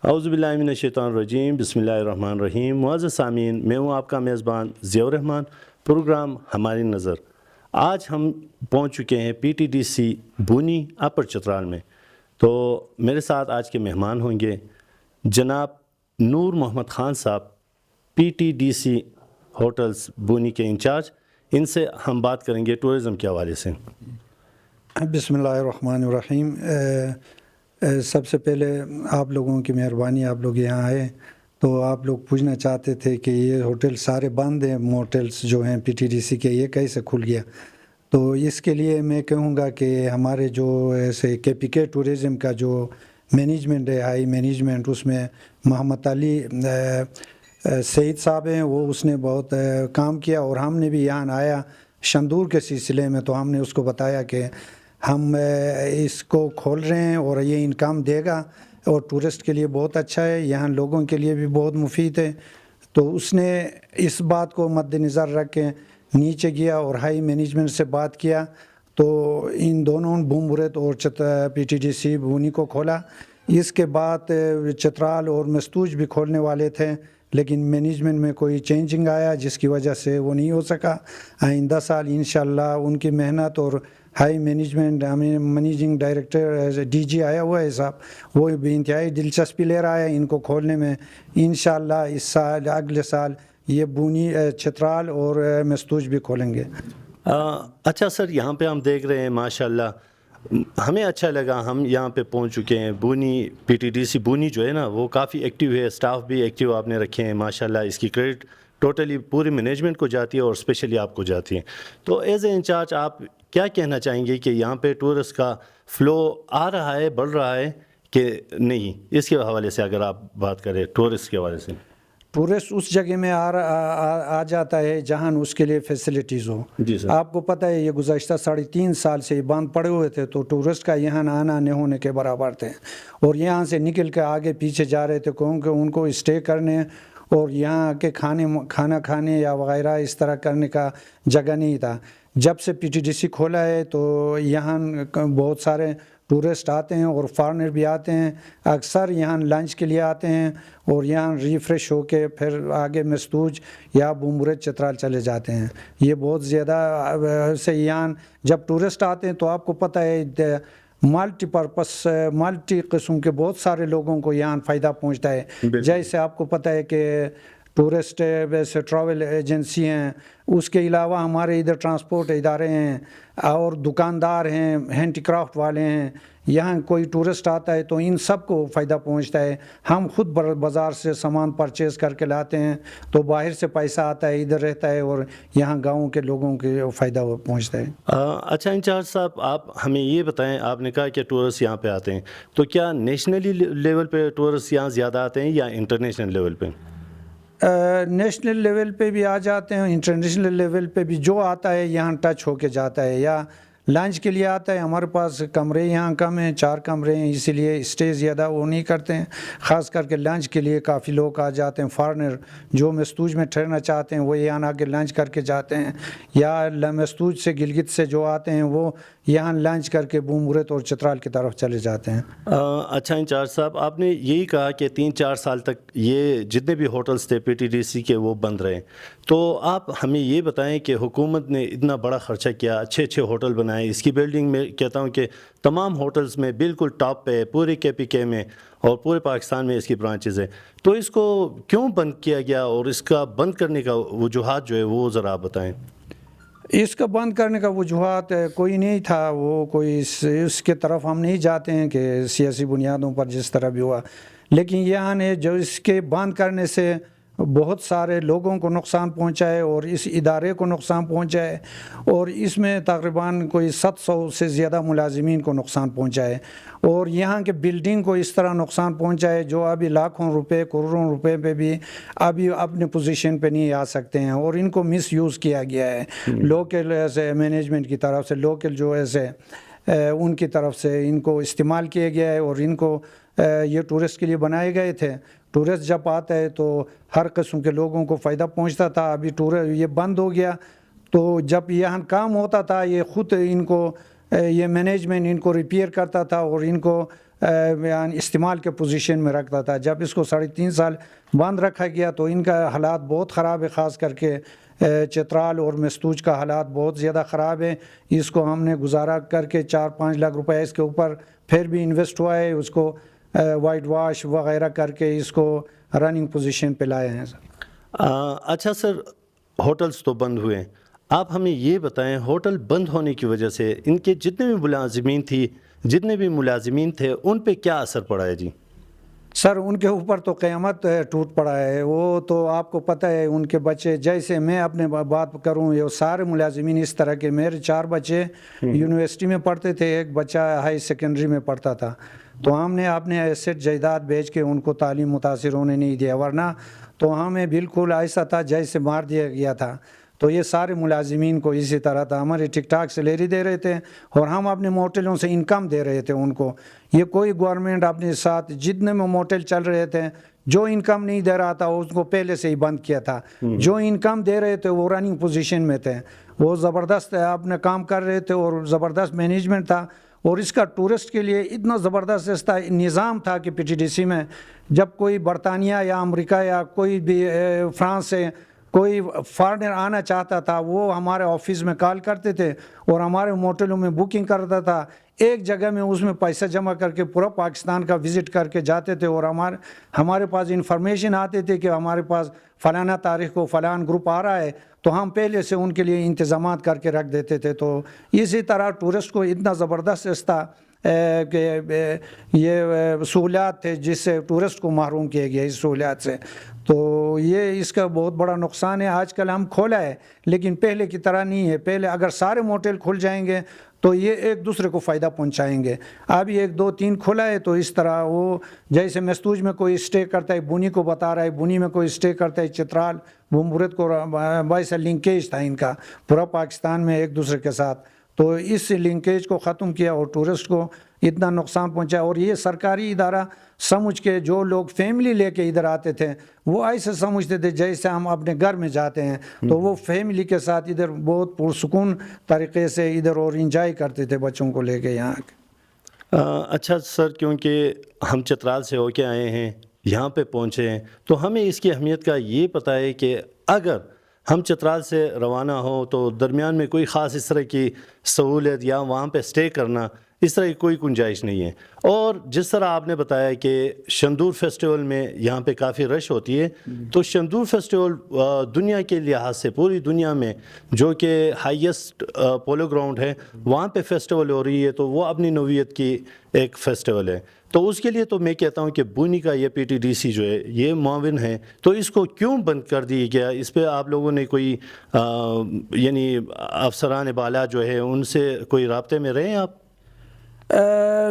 اعوذ باللہ من الشیطان الرجیم، بسم اللہ الرحمن الرحیم۔ معزز سامعین، میں ہوں آپ کا میزبان ضیاء الرحمن، پروگرام ہماری نظر۔ آج ہم پہنچ چکے ہیں پی ٹی ڈی سی بونی اپر چترال میں۔ تو میرے ساتھ آج کے مہمان ہوں گے جناب نور Muhammad Khan Sahab, P T D C hotels Booni کے انچارج۔ ان سے ہم بات کریں گے ٹورزم کے حوالے سے۔ بسم اللہ الرحمن الرحیم۔ سب سے پہلے آپ لوگوں کی مہربانی، آپ لوگ یہاں آئے تو آپ لوگ پوچھنا چاہتے تھے کہ یہ ہوٹل سارے بند ہیں، موٹلس جو ہیں پی ٹی ڈی سی کے، یہ کیسے کھل گیا؟ تو اس کے لیے میں کہوں گا کہ ہمارے جو ایسے کے پی کے ٹورزم کا جو مینجمنٹ ہے، ہائی مینجمنٹ، اس میں محمد علی سعید صاحب ہیں، وہ اس نے بہت کام کیا، اور ہم نے بھی یہاں آیا شندور کے سلسلے میں، تو ہم نے اس کو بتایا کہ ہم اس کو کھول رہے ہیں اور یہ انکم دے گا اور ٹورسٹ کے لیے بہت اچھا ہے، یہاں لوگوں کے لیے بھی بہت مفید ہے۔ تو اس نے اس بات کو مد نظر رکھ کے نیچے گیا اور ہائی مینجمنٹ سے بات کیا، تو ان دونوں بومبورت اور پی ٹی ڈی سی بونی کو کھولا۔ اس کے بعد چترال اور مستوج بھی کھولنے والے تھے، لیکن مینجمنٹ میں کوئی چینجنگ آیا جس کی وجہ سے وہ نہیں ہو سکا۔ آئندہ سال انشاءاللہ ان کی محنت اور ہائی مینجمنٹ، ہمیں مینیجنگ ڈائریکٹر ڈی جی آیا ہوا ہے صاحب، وہ بھی انتہائی دلچسپی لے رہا ہے ان کو کھولنے میں۔ انشاءاللہ اس سال، اگلے سال یہ بونی، چترال اور مستوج بھی کھولیں گے۔ اچھا سر، یہاں پہ ہم دیکھ رہے ہیں ماشاءاللہ، ہمیں اچھا لگا، ہم یہاں پہ پہنچ چکے ہیں بونی۔ پی ٹی ڈی سی بونی جو ہے نا، وہ کافی ایکٹیو ہے، سٹاف بھی ایکٹیو آپ نے رکھے ہیں ماشاءاللہ۔ اس کی کریڈٹ ٹوٹلی پوری مینجمنٹ کو جاتی ہے اور اسپیشلی آپ کو جاتی ہے۔ تو ایز اے انچارج آپ کیا کہنا چاہیں گے کہ یہاں پہ ٹورسٹ کا فلو آ رہا ہے، بڑھ رہا ہے کہ نہیں؟ اس کے حوالے سے اگر آپ بات کریں ٹورسٹ کے حوالے سے۔ ٹورسٹ اس جگہ میں آ جاتا ہے جہاں اس کے لیے فیسلٹیز ہو۔ جی سر، آپ کو پتہ ہے یہ گزشتہ 3.5 سال سے یہ بند پڑے ہوئے تھے، تو ٹورسٹ کا یہاں آنا نہ ہونے کے برابر تھے، اور یہاں سے نکل کے آگے پیچھے جا رہے تھے، کیونکہ ان کو اسٹے کرنے اور یہاں کے کھانا کھانے یا وغیرہ اس طرح کرنے کا جگہ نہیں تھا۔ جب سے پی ٹی ڈی سی کھولا ہے تو یہاں بہت سارے ٹورسٹ آتے ہیں اور فارنر بھی آتے ہیں، اکثر یہاں لنچ کے لیے آتے ہیں اور یہاں ریفریش ہو کے پھر آگے مستوج یا بومبورت چترال چلے جاتے ہیں۔ یہ بہت زیادہ سے یہاں جب ٹورسٹ آتے ہیں تو آپ کو پتہ ہے ملٹی پرپس، ملٹی قسم کے بہت سارے لوگوں کو یہاں فائدہ پہنچتا ہے۔ جیسے آپ کو پتہ ہے کہ ٹورسٹ ویسے ٹریول ایجنسی ہیں، اس کے علاوہ ہمارے ادھر ٹرانسپورٹ ادارے ہیں اور دکاندار ہیں، ہینڈی کرافٹ والے ہیں۔ یہاں کوئی ٹورسٹ آتا ہے تو ان سب کو فائدہ پہنچتا ہے۔ ہم خود بازار سے سامان پرچیز کر کے لاتے ہیں تو باہر سے پیسہ آتا ہے، ادھر رہتا ہے، اور یہاں گاؤں کے لوگوں کے فائدہ پہنچتا ہے۔ اچھا انچارج صاحب، آپ ہمیں یہ بتائیں، آپ نے کہا کہ ٹورسٹ یہاں پہ آتے ہیں، تو کیا نیشنلی لیول پہ ٹورسٹ یہاں زیادہ آتے ہیں یا انٹرنیشنل لیول پہ؟ نیشنل لیول پہ بھی آ جاتے ہیں، انٹرنیشنل لیول پہ بھی جو آتا ہے یہاں ٹچ ہو کے جاتا ہے، یا لنچ کے لیے آتا ہے۔ ہمارے پاس کمرے یہاں کم ہیں، 4 کمرے ہیں، اسی لیے اسٹے زیادہ وہ نہیں کرتے ہیں۔ خاص کر کے لنچ کے لیے کافی لوگ آ جاتے ہیں، فارنر جو مستوج میں ٹھہرنا چاہتے ہیں وہ یہاں آ کے لنچ کر کے جاتے ہیں، یا مستوج سے گلگت سے جو آتے ہیں وہ یہاں لنچ کر کے بومبورت اور چترال کی طرف چلے جاتے ہیں۔ اچھا انچارج صاحب، آپ نے یہی کہا کہ 3-4 سال تک یہ جتنے بھی ہوٹلز تھے پی ٹی ڈی سی کے وہ بند رہے، تو آپ ہمیں یہ بتائیں کہ حکومت نے اتنا بڑا خرچہ کیا، اچھے ہوٹل بنائے، اس کی بلڈنگ میں کہتا ہوں کہ تمام ہوٹلز میں بالکل ٹاپ پہ، پورے کے پی کے میں اور پورے پاکستان میں اس کی برانچز ہیں، تو اس کو کیوں بند کیا گیا، اور اس کا بند کرنے کا وجوہات جو ہے وہ ذرا آپ بتائیں۔ اس کا بند کرنے کا وجوہات کوئی نہیں تھا، وہ کوئی اس کے طرف ہم نہیں جاتے ہیں کہ سیاسی بنیادوں پر جس طرح بھی ہوا، لیکن یہاں نے جو اس کے بند کرنے سے بہت سارے لوگوں کو نقصان پہنچا ہے اور اس ادارے کو نقصان پہنچا ہے، اور اس میں تقریباً کوئی 700 سے زیادہ ملازمین کو نقصان پہنچا ہے، اور یہاں کے بلڈنگ کو اس طرح نقصان پہنچا ہے جو ابھی لاکھوں روپے، کروڑوں روپے پہ بھی ابھی اپنے پوزیشن پہ نہیں آ سکتے ہیں، اور ان کو مس یوز کیا گیا ہے لوکل ایسے مینجمنٹ کی طرف سے، لوکل جو ایسے ان کی طرف سے ان کو استعمال کیا گیا ہے، اور ان کو یہ ٹورسٹ کے لیے بنائے گئے تھے۔ ٹورسٹ جب آتا ہے تو ہر قسم کے لوگوں کو فائدہ پہنچتا تھا، ابھی یہ بند ہو گیا، تو جب یہاں کام ہوتا تھا یہ خود ان کو یہ مینجمنٹ ان کو ریپیئر کرتا تھا اور ان کو یعنی استعمال کے پوزیشن میں رکھتا تھا. جب اس کو 3.5 سال بند رکھا گیا تو ان کا حالات بہت خراب ہے, خاص کر کے چترال اور مستوج کا حالات بہت زیادہ خراب ہے. اس کو ہم نے گزارا کر کے 4-5 لاکھ روپے اس کے اوپر پھر بھی انویسٹ ہوا ہے, اس کو وائٹ واش وغیرہ کر کے اس کو رننگ پوزیشن پہ لائے ہیں. اچھا سر, ہوٹلز تو بند ہوئے, آپ ہمیں یہ بتائیں ہوٹل بند ہونے کی وجہ سے ان کے جتنے بھی ملازمین تھے ان پہ کیا اثر پڑا ہے؟ جی سر, ان کے اوپر تو قیامت ٹوٹ پڑا ہے. وہ تو آپ کو پتہ ہے, ان کے بچے, جیسے میں اپنے بات کروں, یہ سارے ملازمین اس طرح کے, میرے 4 بچے یونیورسٹی میں پڑھتے تھے, ایک بچہ ہائی سیکنڈری میں پڑھتا تھا. تو ہم نے اپنے ایسٹ جائیداد بیچ کے ان کو تعلیم متاثر ہونے نہیں دیا, ورنہ تو ہمیں بالکل ایسا تھا جیسے مار دیا گیا تھا. تو یہ سارے ملازمین کو اسی طرح تھا, ہمارے ٹک ٹاک سیلری دے رہے تھے اور ہم اپنے موٹلوں سے انکم دے رہے تھے ان کو. یہ کوئی گورنمنٹ اپنے ساتھ جتنے میں موٹل چل رہے تھے, جو انکم نہیں دے رہا تھا اس کو پہلے سے ہی بند کیا تھا. جو انکم دے رہے تھے وہ رننگ پوزیشن میں تھے, وہ زبردست اپنا کام کر رہے تھے اور زبردست مینجمنٹ تھا. اور اس کا ٹورسٹ کے لیے اتنا زبردست نظام تھا کہ پی ٹی ڈی سی میں جب کوئی برطانیہ یا امریکہ یا کوئی بھی فرانس سے کوئی فارنر آنا چاہتا تھا, وہ ہمارے آفس میں کال کرتے تھے اور ہمارے موٹلوں میں بکنگ کرتا تھا. ایک جگہ میں اس میں پیسہ جمع کر کے پورا پاکستان کا وزٹ کر کے جاتے تھے, اور ہمارے پاس انفارمیشن آتے تھے کہ ہمارے پاس فلانا تاریخ کو فلان گروپ آ رہا ہے, تو ہم پہلے سے ان کے لیے انتظامات کر کے رکھ دیتے تھے. تو اسی طرح ٹورسٹ کو اتنا زبردست تھا کہ یہ سہولیات تھے جس سے ٹورسٹ کو محروم کیا گیا اس سہولیات سے. تو یہ اس کا بہت بڑا نقصان ہے. آج کل ہم کھولا ہے لیکن پہلے کی طرح نہیں ہے. پہلے اگر سارے موٹل کھل جائیں گے تو یہ ایک دوسرے کو فائدہ پہنچائیں گے. اب 1-2-3 کھلا ہے تو اس طرح وہ جیسے مستوج میں کوئی اسٹے کرتا ہے, بونی کو بتا رہا ہے, بونی میں کوئی اسٹے کرتا ہے, چترال بمبورت کو باعث لنکیج تھا ان کا پورا پاکستان میں ایک دوسرے کے ساتھ. تو اس لنکیج کو ختم کیا اور ٹورسٹ کو اتنا نقصان پہنچا. اور یہ سرکاری ادارہ سمجھ کے, جو لوگ فیملی لے کے ادھر آتے تھے وہ ایسے سمجھتے تھے جیسے ہم اپنے گھر میں جاتے ہیں, تو وہ فیملی کے ساتھ ادھر بہت پرسکون طریقے سے ادھر اور انجوائے کرتے تھے بچوں کو لے کے یہاں. اچھا سر, کیونکہ ہم چترال سے ہو کے آئے ہیں, یہاں پہ پہنچے ہیں, تو ہمیں اس کی اہمیت کا یہ پتہ ہے کہ اگر ہم چترال سے روانہ ہوں تو درمیان میں کوئی خاص اس طرح کی سہولت یا وہاں پہ اسٹے کرنا اس طرح کی کوئی گنجائش نہیں ہے. اور جس طرح آپ نے بتایا کہ شندور فیسٹیول میں یہاں پہ کافی رش ہوتی ہے, تو شندور فیسٹیول دنیا کے لحاظ سے پوری دنیا میں جو کہ ہائیسٹ پولو گراؤنڈ ہے وہاں پہ فیسٹیول ہو رہی ہے, تو وہ اپنی نوعیت کی ایک فیسٹیول ہے. تو اس کے لیے تو میں کہتا ہوں کہ بونی کا یہ پی ٹی ڈی سی جو ہے یہ معاون ہے, تو اس کو کیوں بند کر دیا گیا؟ اس پہ آپ لوگوں نے کوئی یعنی افسران بالا جو ہے ان سے کوئی رابطے میں رہے ہیں آپ؟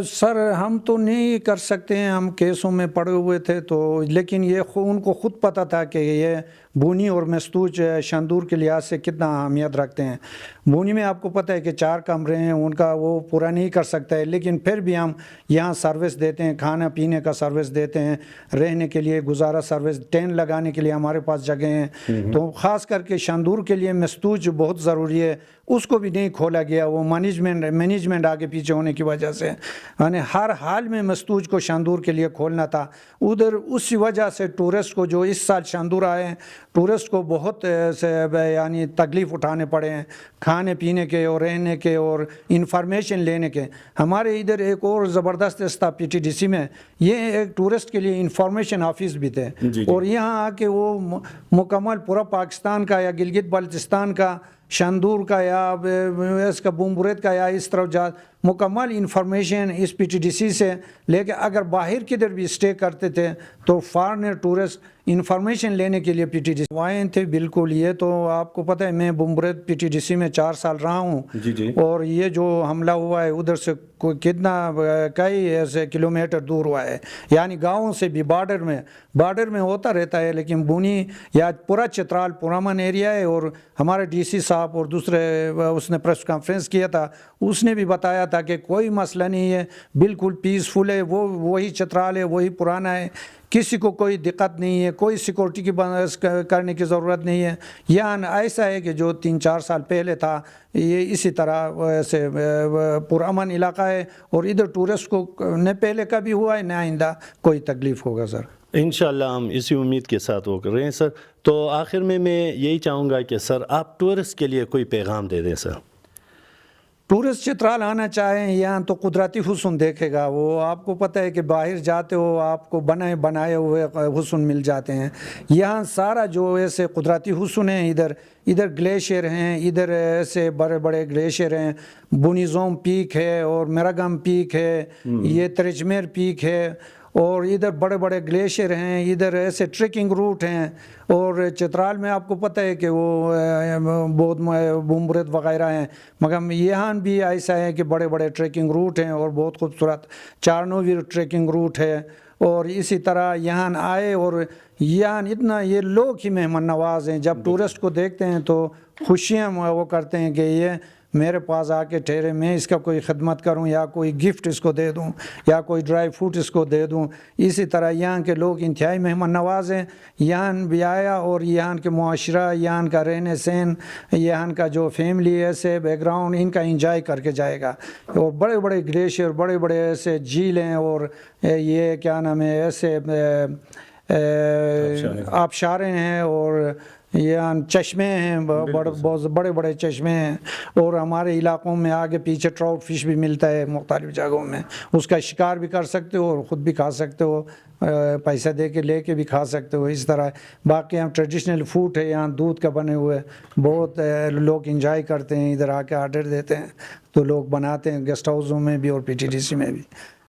سر ہم تو نہیں کر سکتے ہیں, ہم کیسوں میں پڑے ہوئے تھے, تو لیکن یہ ان کو خود پتہ تھا کہ یہ بونی اور مستوج شندور کے لحاظ سے کتنا اہمیت رکھتے ہیں. بونی میں آپ کو پتہ ہے کہ 4 کمرے ہیں, ان کا وہ پورا نہیں کر سکتا ہے, لیکن پھر بھی ہم یہاں سروس دیتے ہیں, کھانا پینے کا سروس دیتے ہیں, رہنے کے لیے گزارا سروس, ٹینٹ لگانے کے لیے ہمارے پاس جگہ ہیں. تو خاص کر کے شندور کے لیے مستوج بہت ضروری ہے, اس کو بھی نہیں کھولا گیا. وہ مینجمنٹ آگے پیچھے ہونے کی وجہ سے, یعنی ہر حال میں مستوج کو شندور کے لیے کھولنا تھا ادھر. اسی وجہ سے ٹورسٹ کو جو اس سال شندور آئے ہیں, ٹورسٹ کو بہت یعنی تکلیف اٹھانے پڑے ہیں کھانے پینے کے اور رہنے کے اور انفارمیشن لینے کے. ہمارے ادھر ایک اور زبردست تھا پی ٹی ڈی سی میں, یہ ایک ٹورسٹ کے لیے انفارمیشن آفس بھی تھے, اور یہاں آ کے وہ مکمل پورا پاکستان کا یا گلگت بلتستان کا, شندور کا یا اس کا بمبورت کا یا اس طرف مکمل انفارمیشن اس پی ٹی ڈی سی سے لے کے, اگر باہر کدھر بھی اسٹے کرتے تھے تو فارنر ٹورسٹ انفارمیشن لینے کے لیے پی ٹی ڈی سی وائن تھے. بالکل, یہ تو آپ کو پتہ ہے میں بمبورت پی ٹی ڈی سی میں 4 سال رہا ہوں, اور یہ جو حملہ ہوا ہے ادھر سے کتنا کئی ایسے کلومیٹر دور ہوا ہے, یعنی گاؤں سے بھی بارڈر میں ہوتا رہتا ہے. لیکن بونی یا پورا چترال پرامن ایریا ہے, اور ہمارے ڈی سی صاحب اور دوسرے اس نے پریس کانفرنس کیا تھا, اس نے بھی بتایا تھا کہ کوئی مسئلہ نہیں ہے, بالکل پیسفل ہے, وہی چترال ہے, وہی پرانا ہے, کسی کو کوئی دقت نہیں ہے, کوئی سیکورٹی کی بندوبست کرنے کی ضرورت نہیں ہے. یہاں ایسا ہے کہ جو 3-4 سال پہلے تھا یہ اسی طرح سے پرامن علاقہ ہے, اور ادھر ٹورسٹ کو نہ پہلے کبھی ہوا ہے نہ آئندہ کوئی تکلیف ہوگا سر. انشاءاللہ ہم اسی امید کے ساتھ وہ کر رہے ہیں سر. تو آخر میں یہی چاہوں گا کہ سر آپ ٹورسٹ کے لیے کوئی پیغام دے دیں سر. ٹورسٹ چترال آنا چاہیں یہاں تو قدرتی حسن دیکھے گا. وہ آپ کو پتہ ہے کہ باہر جاتے ہو آپ کو بنائے ہوئے حسن مل جاتے ہیں. یہاں سارا جو ایسے قدرتی حسن ہیں, ادھر گلیشیئر ہیں, ادھر ایسے بڑے بڑے گلیشیئر ہیں. بونیزوم پیک ہے اور میراگم پیک ہے, یہ ترچمیر پیک ہے, اور ادھر بڑے بڑے گلیشیئر ہیں, ادھر ایسے ٹریکنگ روٹ ہیں. اور چترال میں آپ کو پتہ ہے کہ وہ بہت بومبرت وغیرہ ہیں, مگر یہاں بھی ایسا ہے کہ بڑے بڑے ٹریکنگ روٹ ہیں اور بہت خوبصورت چارنویر ٹریکنگ روٹ ہے. اور اسی طرح یہاں آئے, اور یہاں اتنا یہ لوگ ہی مہمان نواز ہیں. جب ٹورسٹ کو دیکھتے ہیں تو خوشیاں وہ کرتے ہیں کہ یہ میرے پاس آ کے ٹھہرے, میں اس کا کوئی خدمت کروں یا کوئی گفٹ اس کو دے دوں یا کوئی ڈرائی فروٹ اس کو دے دوں. اسی طرح یہاں کے لوگ انتہائی مہمان نواز ہیں. یہاں بھی آیا اور یہاں کے معاشرہ, یہاں کا رہن سہن, یہاں کا جو فیملی ایسے بیک گراؤنڈ, ان کا انجوائے کر کے جائے گا. اور بڑے بڑے گلیشیئر, بڑے بڑے ایسے جھیلیں, اور یہ کیا نام ہے ایسے آبشاریں ہیں, اور یہاں چشمے ہیں, بہت بڑے بڑے چشمے ہیں. اور ہمارے علاقوں میں آگے پیچھے ٹراؤٹ فش بھی ملتا ہے مختلف جگہوں میں, اس کا شکار بھی کر سکتے ہو اور خود بھی کھا سکتے ہو, پیسہ دے کے لے کے بھی کھا سکتے ہو. اس طرح باقی یہاں ٹریڈیشنل فوڈ ہے, یہاں دودھ کا بنے ہوئے, بہت لوگ انجوائے کرتے ہیں. ادھر آ کے آرڈر دیتے ہیں تو لوگ بناتے ہیں گیسٹ ہاؤسوں میں بھی اور PTDC میں بھی.